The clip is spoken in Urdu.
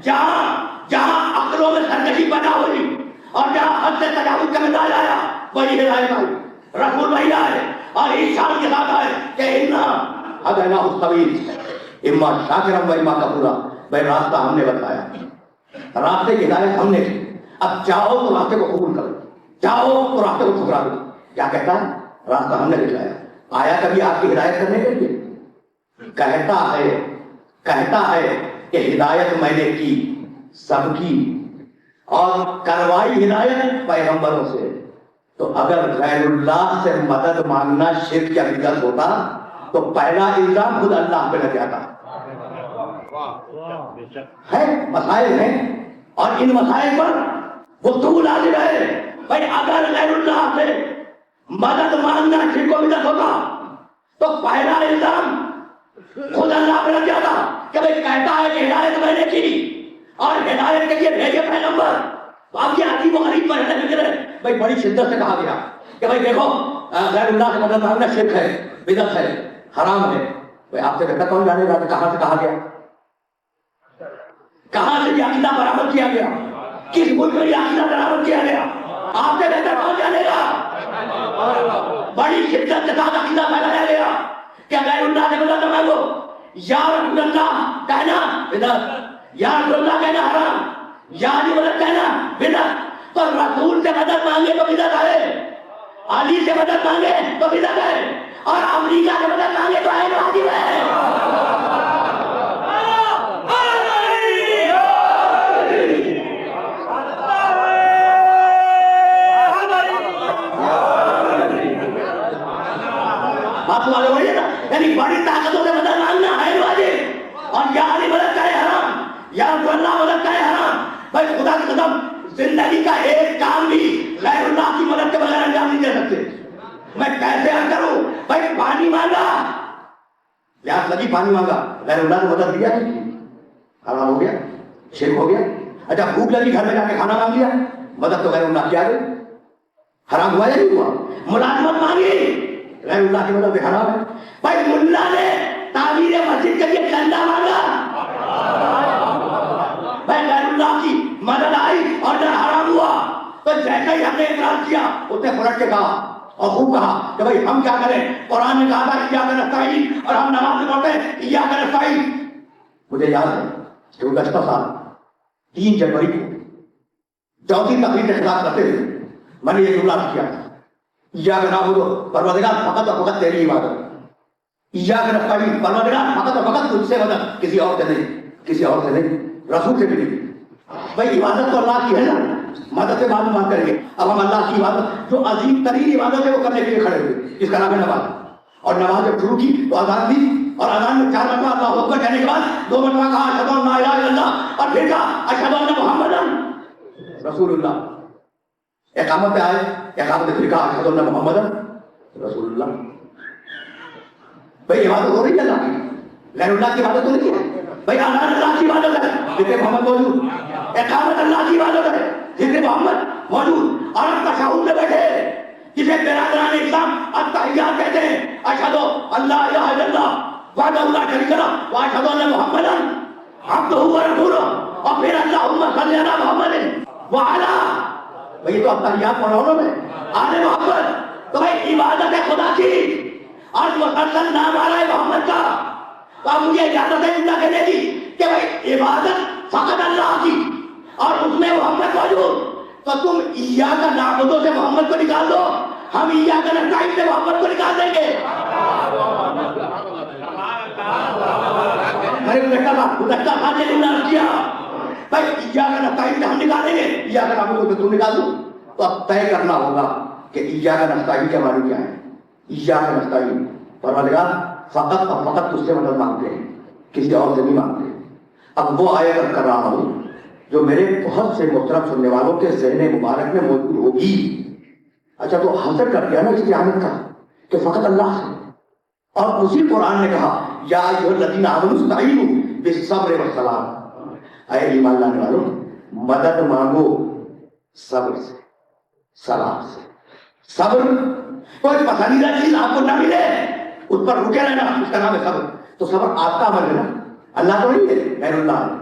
جہاں عقلوں میں سرکشی پیدا ہوئی اور جہاں حد سے تجاوز کا مزاج آیا وہی ہدایت آئی، رسول وہی آئے اور ارشاد کے ساتھ آئے کہ انا ہدیناہ السبیل اما شاکرا و اما کفورا، بھائی راستہ ہم نے بتایا، راستے کی ہدایت ہم نے کی، اب چاہو تو راستے کو قبول کرو، چاہو تو راستے کو ٹھکرا دو۔ کیا کہتا ہے؟ راستہ ہم نے دکھلایا۔ آیا کبھی آپ کی ہدایت کرنے کے لیے؟ کہتا ہے کہ ہدایت میں نے کی سب کی اور کروائی ہدایت پیغمبروں سے، تو اگر غیر اللہ سے مدد مانگنا شرک یا بدعت ہوتا تو پہلا الزام خود اللہ پہ لگ جاتا ہے۔ مسائل ہیں اور ان مسائل پر گفتگو لازم ہے۔ بھائی اگر غیر اللہ سے مدد مانگنا شرک و بدعت ہوتا تو پہلا الزام خود اللہ پہ لگ جاتا کہ بھائی کہتا ہے کہ ہدایت میں نے کی اور ہدایت کے لیے بھیجے پیغمبر۔ تو اب یہ عجیب و غریب مرحلہ فکر ہے۔ بھائی بڑی شدت سے کہا گیا کہ بھائی دیکھو غیر اللہ سے مدد مانگنا شرک ہے، بدعت ہے، حرام ہے۔ بھائی آپ سے بہتر کون جانے گا کہ کہاں سے کہا گیا، کہاں سے یہ عقیدہ برآمد کیا گیا، کس ملک میں یہ عقیدہ برآمد کیا گیا، آپ سے بہتر کون جانے گا۔ بڑی شدت کے ساتھ عقیدہ پھیلایا گیا کہ غیر اللہ سے مدد مانگو، یا رسول اللہ کہنا بدعت، یا رسول اللہ کہنا حرام، یا علی مدد کہنا بدعت۔ تو رسول سے مدد مانگے تو بدعت ہے، علی سے مدد مانگے تو بدعت ہے، اور امریکہ سے مدد مانگے تو عین واجب ہے۔ بات والے وہی ہے نا، یعنی بڑی طاقتوں سے مدد مانگنا عین واجب، اور یا علی مدد کرے حرام، یا رسول اللہ مدد کرے حرام۔ بھائی خدا کی قسم زندگی کا ایک کام بھی غیر اللہ کی مدد کے بغیر انجام نہیں دے سکتے۔ میں کیسے حل کروں؟ بھائی پانی مانگا، پیاس لگی پانی مانگا، غیر اللہ نے مدد دیا نہیں، حرام ہو گیا، شرک ہو گیا۔ اچھا بھوک لگی، گھر میں جا کے کھانا مانگ لیا، مدد تو غیر اللہ کی آ گئی، حرام ہوا یا نہیں ہوا؟ ملازمت مانگی، غیر اللہ کی مدد حرام ہے۔ بھائی ملا نے تعمیر مسجد کے لیے چندہ مانگا، بھائی غیر اللہ کی مدد آئی اور جب حرام ہوا تو جیسے ہی ہم نے اعتراض کیا اس نے پلٹ کے کہا اور خوب کہا کہ بھائی ہم کیا کریں، قرآن نے کہا تھا ایاک نستعین اور ہم نماز میں پڑھتے ہیں ایاک نستعین۔ مجھے یاد ہے کہ گزشتہ سال 3 جنوری کو چوتھی تقریر کے خلاف کرتے ہوئے میں نے یہ جملہ کیا تھا، ایاک نعبد پروردگار فقط اور فقط تیری عبادت، ایاک نستعین پروردگار فقط اور فقط تجھ سے مدد، کسی اور سے نہیں، کسی اور سے نہیں، رسول سے بھی نہیں۔ بھائی عبادت تو اللہ کی ہے نا، مدد سے بعد بات کریں گے۔ اب ہم اللہ کی عبادت جو عظیم ترین عبادت ہے وہ کرنے کے لیے کھڑے ہوئے، جس کا نام ہے نماز۔ اور نماز جب شروع کی تو اذان دی، اور اذان میں 4 مرتبہ اللہ اکبر کہنے کے بعد 2 مرتبہ کہا اشہد ان لا الہ الا اللہ، اور پھر کہا اشہد ان محمدن رسول اللہ۔ اقامت پہ آئے، اقامت پہ پھر کہا اشہد ان محمدن رسول اللہ۔ بھائی عبادت ہو رہی ہے اللہ کی، غیر اللہ کی عبادت ہو رہی ہے۔ بھائی اذان اللہ کی عبادت ہے، ذکر محمد موجود، اقامت اللہ کی عبادت ہے، ذکر محمد موجود، اور اب تشہد میں بیٹھے جسے برادران اسلام التحیات کہتے ہیں، اشہد ان لا الہ الا اللہ وحدہ لا شریک لہ واشہد ان محمدا عبدہ ورسولہ، اور پھر اللہم صلی علی محمد وعلی، بھئی تو التحیات پڑھو میں آل محمد۔ تو بھائی عبادت ہے خدا کی اور مسلسل نام آ رہا ہے محمد کا، تو اب مجھے اجازت ہے اللہ کہنے کی کہ بھائی عبادت فقط اللہ کی اور اس میں محمد موجود، تو تم ایاک نعبد سے محمد کو نکال دو، ہم ایاک نستعین سے محمد کو نکال دیں گے۔ میں نے گزشتہ سال یہ جملہ رکھ دیا، بھائی ایاک نستعین سے ہم نکالیں گے، ایاک نعبد سے تم نکال دو۔ تو اب طے کرنا ہوگا کہ ایاک نستعین کے معنی کیا ہے۔ ایاک نستعین پروردگار فقط اور فقط اس سے مدد مانگتے ہیں، کسی اور سے نہیں مانگتے۔ اب وہ آیت کر رہا ہوں جو میرے بہت سے محترم سننے والوں کے ذہن مبارک میں موجود ہوگی۔ اچھا تو حاصل کر دیا نا اس کی آیت کا کہ فقط اللہ سے، اور اسی قرآن نے کہا یا ایھا الذین آمنوا استعینوا بالصبر والصلاۃ، اے ایمان لانے والوں مدد مانگو صبر سے، صلاح سے۔ صبر کوئی پسندیدہ چیز آپ کو نہ ملے اس پر رکے رہنا، اس کا نام ہے صبر۔ تو صبر آپ کا عمل ہے نا، اللہ تو نہیں ہے، غیر اللہ ہے۔